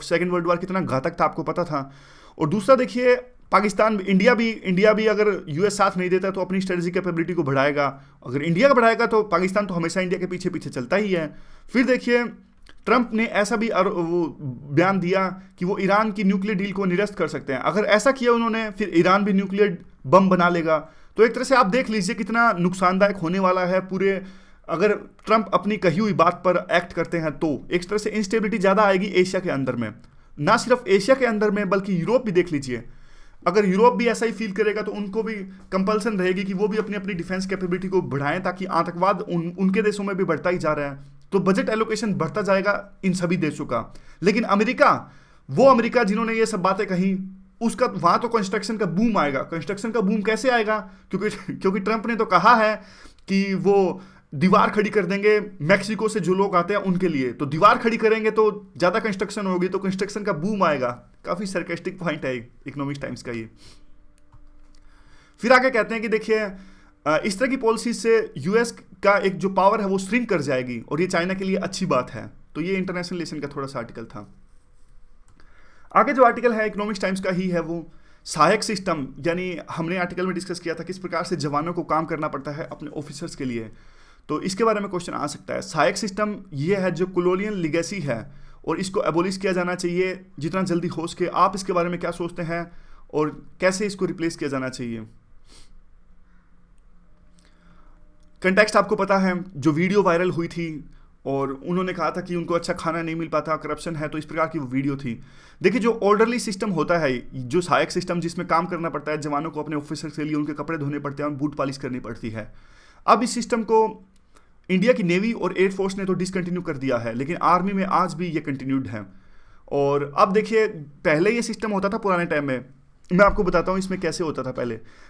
सेकंड वर्ल्ड वार कितना घातक था आपको पता था। और दूसरा देखिए, पाकिस्तान, इंडिया भी अगर यूएस साथ नहीं देता तो अपनी स्ट्रेटेजिक कैपेबिलिटी को बढ़ाएगा। अगर इंडिया का बढ़ाएगा तो पाकिस्तान तो हमेशा इंडिया के पीछे पीछे चलता ही है। फिर देखिए, ट्रंप ने ऐसा भी वो बयान दिया कि वो ईरान की न्यूक्लियर डील को निरस्त कर सकते हैं। अगर ऐसा किया उन्होंने, फिर ईरान भी न्यूक्लियर बम बना लेगा। तो एक तरह से आप देख लीजिए कितना नुकसानदायक होने वाला है पूरे, अगर ट्रंप अपनी कही हुई बात पर एक्ट करते हैं तो एक तरह से इंस्टेबिलिटी ज़्यादा आएगी एशिया के अंदर में। ना सिर्फ एशिया के अंदर में बल्कि यूरोप भी देख लीजिए, अगर यूरोप भी ऐसा ही फील करेगा तो उनको भी कंपल्सन रहेगी कि वो भी अपनी अपनी डिफेंस कैपेबिलिटी को बढ़ाएं, ताकि आतंकवाद उनके देशों में भी बढ़ता ही जा रहा है, तो बजट एलोकेशन बढ़ता जाएगा इन सभी देशों का। लेकिन अमेरिका जिन्होंने ये सब बातें कही, उसका वहां तो कंस्ट्रक्शन का बूम आएगा। कंस्ट्रक्शन का बूम कैसे आएगा? क्योंकि ट्रंप ने तो कहा है कि वो दीवार खड़ी कर देंगे मैक्सिको से जो लोग आते हैं उनके लिए, तो दीवार खड़ी करेंगे तो ज़्यादा कंस्ट्रक्शन होगी, तो कंस्ट्रक्शन का बूम आएगा। काफ़ी सरकास्टिक पॉइंट है इकोनॉमिक टाइम्स का ये। फिर आगे कहते हैं कि देखिए, इस तरह की पॉलिसी से यूएस का एक जो पावर है वो श्रिंक कर जाएगी, और ये चाइना के लिए अच्छी बात है। तो ये इंटरनेशनल रिलेशन का थोड़ा सा आर्टिकल था। आगे जो आर्टिकल है इकोनॉमिक्स टाइम्स का ही है, वो सहायक सिस्टम, यानी हमने आर्टिकल में डिस्कस किया था किस प्रकार से जवानों को काम करना पड़ता है अपने ऑफिसर्स के लिए, तो इसके बारे में क्वेश्चन आ सकता है। सहायक सिस्टम ये है जो कॉलोनियल लिगेसी है, और इसको एबोलिश किया जाना चाहिए जितना जल्दी हो सके। आप इसके बारे में क्या सोचते हैं और कैसे इसको रिप्लेस किया जाना चाहिए? कंटेक्स्ट आपको पता है, जो वीडियो वायरल हुई थी और उन्होंने कहा था कि उनको अच्छा खाना नहीं मिल पाता, करप्शन है, तो इस प्रकार की वो वीडियो थी। देखिए, जो ऑर्डरली सिस्टम होता है, जो सहायक सिस्टम जिसमें काम करना पड़ता है, जवानों को अपने ऑफिसर्स के लिए उनके कपड़े धोने पड़ते हैं और बूट पॉलिश करनी पड़ती है, अब इस सिस्टम को इंडिया की नेवी और एयरफोर्स ने तो डिसकंटिन्यू कर दिया है, लेकिन आर्मी में आज भी ये कंटिन्यूड है। और अब देखिए, पहले ये सिस्टम होता था पुराने टाइम में, मैं आपको बताता हूँ इसमें कैसे होता था।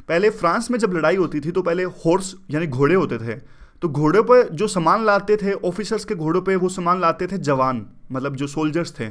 पहले फ्रांस में जब लड़ाई होती थी तो पहले हॉर्स यानी घोड़े होते थे, तो घोड़े पर जो सामान लाते थे, ऑफिसर्स के घोड़ों पे वो सामान लाते थे जवान, मतलब जो सोल्जर्स थे।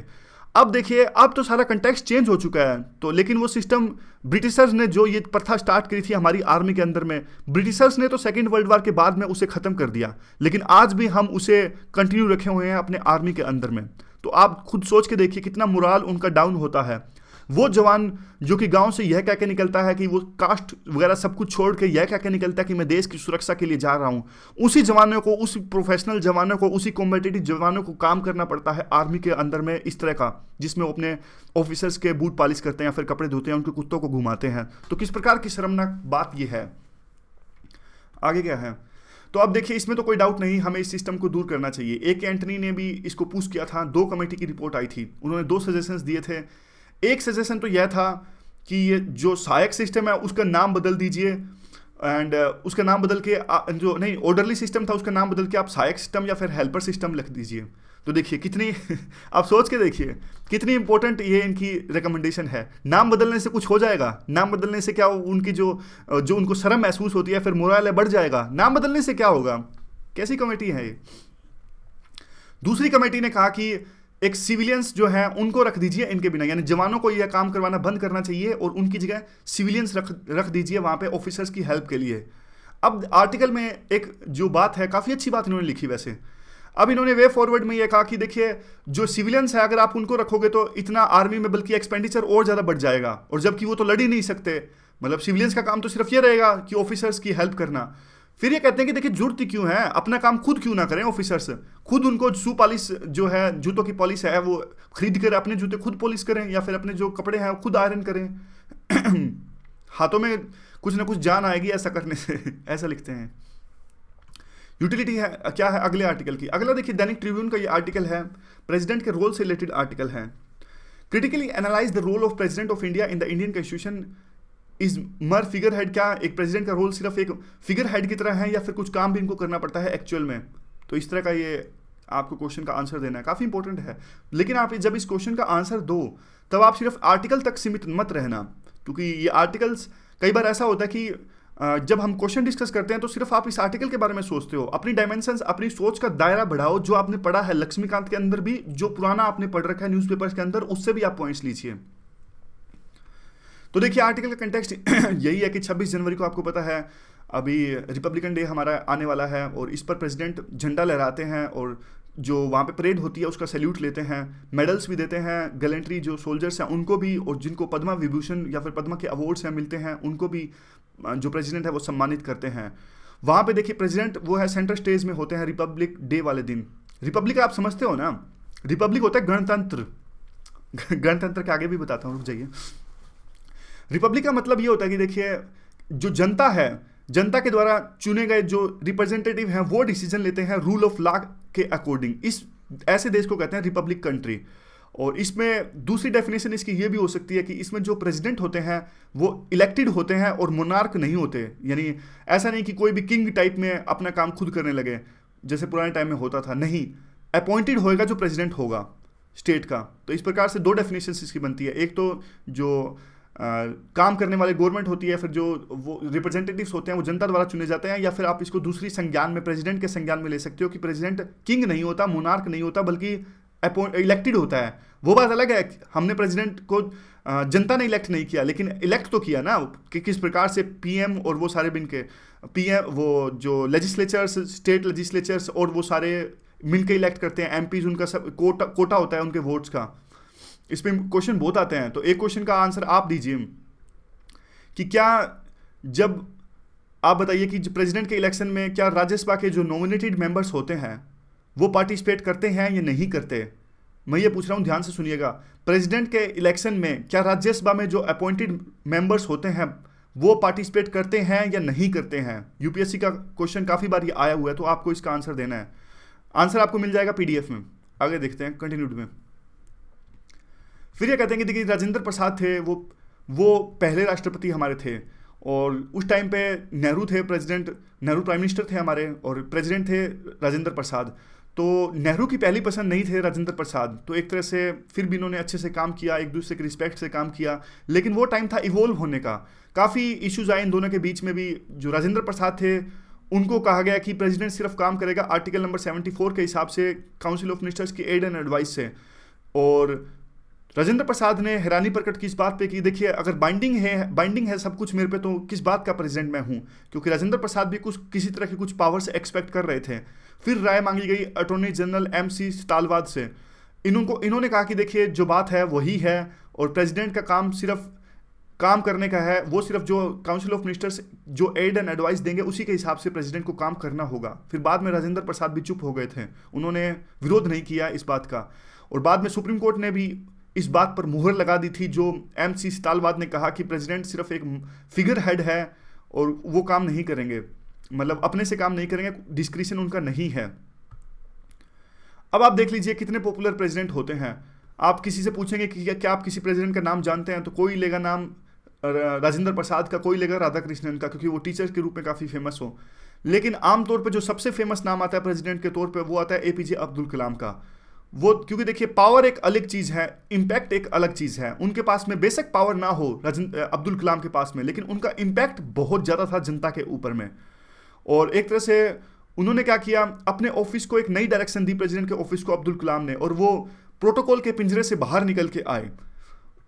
अब देखिए, अब तो सारा कंटेक्स्ट चेंज हो चुका है, तो लेकिन वो सिस्टम ब्रिटिशर्स ने जो ये प्रथा स्टार्ट करी थी हमारी आर्मी के अंदर में, ब्रिटिशर्स ने तो सेकेंड वर्ल्ड वार के बाद में उसे ख़त्म कर दिया, लेकिन आज भी हम उसे कंटिन्यू रखे हुए हैं अपने आर्मी के अंदर में। तो आप खुद सोच के देखिए कितना मोराल उनका डाउन होता है। वो जवान जो कि गांव से यह कह के निकलता है कि वो कास्ट वगैरह सब कुछ छोड़ के यह कह के निकलता है कि मैं देश की सुरक्षा के लिए जा रहा हूं, उसी जवानों को, उसी प्रोफेशनल जवानों को, उसी कॉम्पिटिटिव जवानों को काम करना पड़ता है आर्मी के अंदर में इस तरह का, जिसमें वो अपने ऑफिसर्स के बूट पॉलिश करते हैं या फिर कपड़े धोते हैं, उनके कुत्तों को घुमाते हैं। तो किस प्रकार की शर्मनाक बात यह है। आगे क्या है, तो अब देखिए, इसमें तो कोई डाउट नहीं, हमें इस सिस्टम को दूर करना चाहिए। ए.के. एंटनी ने भी इसको पुश किया था, 2 कमेटी की रिपोर्ट आई थी, उन्होंने 2 सजेशंस दिए थे। एक सजेशन तो यह था कि ये जो सहायक सिस्टम है उसका नाम बदल दीजिए, एंड उसका नाम बदल के जो नहीं ऑर्डरली सिस्टम था उसका नाम बदल के आप सहायक सिस्टम या फिर हेल्पर सिस्टम लिख दीजिए। तो देखिए कितनी आप सोच के देखिए कितनी इंपॉर्टेंट ये इनकी रिकमेंडेशन है। नाम बदलने से कुछ हो जाएगा? नाम बदलने से क्या उनकी जो उनको शर्म महसूस होती है, फिर मोरल बढ़ जाएगा? नाम बदलने से क्या होगा? कैसी कमेटी है ये? दूसरी कमेटी ने कहा कि एक सिविलियंस जो है उनको रख दीजिए इनके बिना, यानी जवानों को यह काम करवाना बंद करना चाहिए और उनकी जगह सिविलियंस रख दीजिए वहां पे ऑफिसर्स की हेल्प के लिए। अब आर्टिकल में एक जो बात है, काफ़ी अच्छी बात इन्होंने लिखी वैसे। अब इन्होंने वे फॉरवर्ड में यह कहा कि देखिए, जो सिविलियंस है अगर आप उनको रखोगे तो इतना आर्मी में बल्कि एक्सपेंडिचर और ज़्यादा बढ़ जाएगा, और जबकि वो तो लड़ ही नहीं सकते, मतलब सिविलियंस का काम तो सिर्फ ये रहेगा कि ऑफिसर्स की हेल्प करना। फिर ये कहते हैं कि देखिए जरूरत ही क्यों है, अपना काम खुद क्यों ना करें ऑफिसर्स, खुद उनको शू पॉलिश जो है, जूतों की पॉलिश है वो खरीद कर अपने जूते खुद पॉलिश करें, या फिर अपने जो कपड़े हैं वो खुद आयरन करें। हाथों में कुछ ना कुछ जान आएगी ऐसा करने से। ऐसा लिखते हैं। यूटिलिटी है क्या है अगले आर्टिकल की। अगला देखिए दैनिक ट्रिब्यून का ये आर्टिकल है, प्रेसिडेंट के रोल से रिलेटेड आर्टिकल है। Critically analyse the role of president of India in the Indian constitution is mere figurehead. क्या एक प्रेसिडेंट का रोल सिर्फ एक फिगर हेड की तरह है, या फिर कुछ काम भी इनको करना पड़ता है एक्चुअल में। तो इस तरह का ये आपको क्वेश्चन का आंसर देना है, काफ़ी इंपॉर्टेंट है। लेकिन आप जब इस क्वेश्चन का आंसर दो तब आप सिर्फ आर्टिकल तक सीमित मत रहना, क्योंकि ये आर्टिकल्स कई बार ऐसा होता है कि जब हम क्वेश्चन डिस्कस करते हैं तो सिर्फ आप इस आर्टिकल के बारे में सोचते हो। अपनी डायमेंशंस, अपनी सोच का दायरा बढ़ाओ। जो आपने पढ़ा है लक्ष्मीकांत के अंदर भी, जो पुराना आपने पढ़ रखा है न्यूज़पेपर्स के अंदर, उससे भी आप पॉइंट्स लीजिए। तो देखिए आर्टिकल का कंटेक्स्ट यही है कि 26 जनवरी को आपको पता है अभी रिपब्लिकन डे हमारा आने वाला है, और इस पर प्रेसिडेंट झंडा लहराते हैं और जो वहाँ पे परेड होती है उसका सैल्यूट लेते हैं, मेडल्स भी देते हैं, गैलेंट्री जो सोल्जर्स हैं उनको भी, और जिनको पद्मा विभूषण या फिर पद्मा के अवार्ड्स हैं मिलते हैं उनको भी जो प्रेसिडेंट है वो सम्मानित करते हैं। वहाँ पे देखिए प्रेसिडेंट वो है सेंटर स्टेज में होते हैं रिपब्लिक डे वाले दिन। रिपब्लिक आप समझते हो ना, रिपब्लिक होता है गणतंत्र। गणतंत्र के आगे भी बताता हूँ, रुक जाइए। रिपब्लिक का मतलब ये होता है कि देखिए जो जनता है, जनता के द्वारा चुने गए जो रिप्रेजेंटेटिव हैं वो डिसीजन लेते हैं रूल ऑफ लॉ के अकॉर्डिंग। इस ऐसे देश को कहते हैं रिपब्लिक कंट्री। और इसमें दूसरी डेफिनेशन इसकी ये भी हो सकती है कि इसमें जो प्रेसिडेंट होते हैं वो इलेक्टेड होते हैं और मोनार्क नहीं होते। यानी ऐसा नहीं कि कोई भी किंग टाइप में अपना काम खुद करने लगे जैसे पुराने टाइम में होता था, नहीं, अपॉइंटेड होएगा जो प्रेसिडेंट होगा स्टेट का। तो इस प्रकार से दो डेफिनेशन इसकी बनती है। एक तो जो काम करने वाले गवर्नमेंट होती है, फिर जो वो रिप्रेजेंटेटिव्स होते हैं वो जनता द्वारा चुने जाते हैं, या फिर आप इसको दूसरी संज्ञान में प्रेसिडेंट के संज्ञान में ले सकते हो कि प्रेसिडेंट किंग नहीं होता, मोनार्क नहीं होता, बल्कि इलेक्टेड होता है। वो बात अलग है, हमने प्रेसिडेंट को जनता ने इलेक्ट नहीं किया, लेकिन इलेक्ट तो किया ना कि किस प्रकार से पीएम और वो सारे बिन के पीएम, वो जो लेजिस्लेचर्स, स्टेट लेजिस्लेचर्स और वो सारे मिल के इलेक्ट करते हैं एमपीज, उनका सब कोटा होता है उनके वोट्स का। इस पर क्वेश्चन बहुत आते हैं, तो एक क्वेश्चन का आंसर आप दीजिए कि क्या, जब आप बताइए कि प्रेसिडेंट के इलेक्शन में क्या राज्यसभा के जो नॉमिनेटेड मेंबर्स होते हैं वो पार्टिसिपेट करते हैं या नहीं करते। मैं ये पूछ रहा हूँ, ध्यान से सुनिएगा। प्रेसिडेंट के इलेक्शन में क्या राज्यसभा में जो अपॉइंटेड मेंबर्स होते हैं वो पार्टिसिपेट करते हैं या नहीं करते हैं। यूपीएससी का क्वेश्चन काफ़ी बार ये आया हुआ है, तो आपको इसका आंसर देना है। आंसर आपको मिल जाएगा पीडीएफ में। आगे देखते हैं कंटिन्यूड में। फिर ये कहते हैं कि देखिए राजेंद्र प्रसाद थे, वो पहले राष्ट्रपति हमारे थे, और उस टाइम पे नेहरू थे प्रेसिडेंट, नेहरू प्राइम मिनिस्टर थे हमारे, और प्रेसिडेंट थे राजेंद्र प्रसाद। तो नेहरू की पहली पसंद नहीं थे राजेंद्र प्रसाद, तो एक तरह से फिर भी इन्होंने अच्छे से काम किया, एक दूसरे के रिस्पेक्ट से काम किया, लेकिन वो टाइम था इवोल्व होने का। काफ़ी इश्यूज आए इन दोनों के बीच में भी। जो राजेंद्र प्रसाद थे उनको कहा गया कि प्रेसिडेंट सिर्फ काम करेगा आर्टिकल नंबर 74 के हिसाब से काउंसिल ऑफ मिनिस्टर्स की एड एंड एडवाइस से, और राजेंद्र प्रसाद ने हैरानी प्रकट की इस बात पे कि देखिए अगर बाइंडिंग है सब कुछ मेरे पे, तो किस बात का प्रेसिडेंट मैं हूँ। क्योंकि राजेंद्र प्रसाद भी किसी तरह की कुछ पावर्स एक्सपेक्ट कर रहे थे। फिर राय मांगी गई अटॉर्नी जनरल MC स्टालवाद से। इन्होंने कहा कि देखिए जो बात है वही है, और प्रेसिडेंट का काम सिर्फ काम करने का है, वो सिर्फ जो काउंसिल ऑफ मिनिस्टर्स जो एड एंड एडवाइस देंगे उसी के हिसाब से प्रेसिडेंट को काम करना होगा। फिर बाद में राजेंद्र प्रसाद भी चुप हो गए थे, उन्होंने विरोध नहीं किया इस बात का। और बाद में सुप्रीम कोर्ट ने भी इस बात पर मुहर लगा दी थी, जो MC स्टालवाद ने कहा कि प्रेसिडेंट सिर्फ एक फिगर हेड है और वो काम नहीं करेंगे, मतलब अपने से काम नहीं करेंगे, डिस्क्रिशन उनका नहीं है। अब आप देख लीजिए कितने पॉपुलर प्रेसिडेंट होते हैं। आप किसी से पूछेंगे कि क्या आप किसी प्रेसिडेंट का नाम जानते हैं, तो कोई लेगा नाम राजेंद्र प्रसाद का, कोई लेगा राधाकृष्णन का, क्योंकि वो टीचर के रूप में काफ़ी फेमस हो। लेकिन आमतौर पर जो सबसे फेमस नाम आता है प्रेसिडेंट के तौर पर, वो आता है APJ अब्दुल कलाम का। वो क्योंकि देखिए पावर एक अलग चीज़ है, इम्पैक्ट एक अलग चीज़ है। उनके पास में बेशक पावर ना हो अब्दुल कलाम के पास में, लेकिन उनका इम्पैक्ट बहुत ज़्यादा था जनता के ऊपर में। और एक तरह से उन्होंने क्या किया, अपने ऑफिस को एक नई डायरेक्शन दी प्रेसिडेंट के ऑफिस को अब्दुल कलाम ने, और वो प्रोटोकॉल के पिंजरे से बाहर निकल के आए।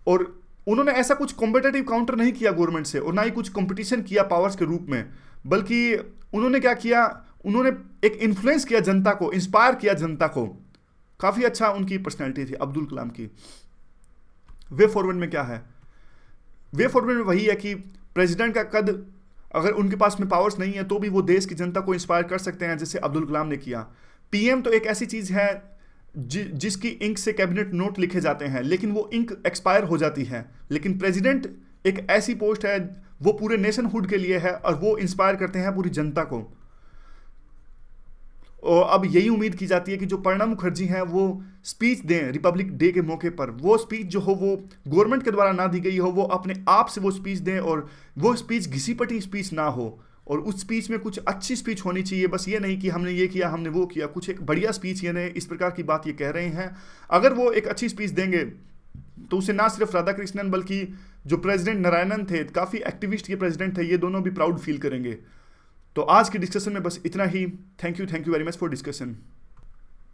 और उन्होंने ऐसा कुछ कॉम्पिटेटिव काउंटर नहीं किया गवर्नमेंट से, और ना ही कुछ कंपटीशन किया पावर्स के रूप में, बल्कि उन्होंने क्या किया, उन्होंने एक इन्फ्लुएंस किया जनता को, इंस्पायर किया जनता को। काफ़ी अच्छा उनकी पर्सनैलिटी थी अब्दुल कलाम की। वे फॉरवर्ड में क्या है, वे फॉरवर्ड में वही है कि प्रेसिडेंट का कद, अगर उनके पास में पावर्स नहीं है तो भी वो देश की जनता को इंस्पायर कर सकते हैं, जैसे अब्दुल कलाम ने किया। पीएम तो एक ऐसी चीज है जिसकी इंक से कैबिनेट नोट लिखे जाते हैं, लेकिन वो इंक एक्सपायर हो जाती है। लेकिन प्रेसिडेंट एक ऐसी पोस्ट है, वो पूरे नेशनहुड के लिए है और वो इंस्पायर करते हैं पूरी जनता को। और अब यही उम्मीद की जाती है कि जो प्रणब मुखर्जी हैं वो स्पीच दें रिपब्लिक डे के मौके पर। वो स्पीच जो हो वो गवर्नमेंट के द्वारा ना दी गई हो, वो अपने आप से वो स्पीच दें, और वो स्पीच घिसी पटी स्पीच ना हो, और उस स्पीच में कुछ अच्छी स्पीच होनी चाहिए। बस ये नहीं कि हमने ये किया, हमने वो किया, कुछ एक बढ़िया स्पीच, ये नहीं इस प्रकार की बात ये कह रहे हैं। अगर वो एक अच्छी स्पीच देंगे तो उसे ना सिर्फ राधा कृष्णन बल्कि जो प्रेसिडेंट नारायणन थे, काफ़ी एक्टिविस्ट के प्रेसिडेंट थे, ये दोनों भी प्राउड फील करेंगे। तो आज की डिस्कशन में बस इतना ही। Thank you very much for discussion.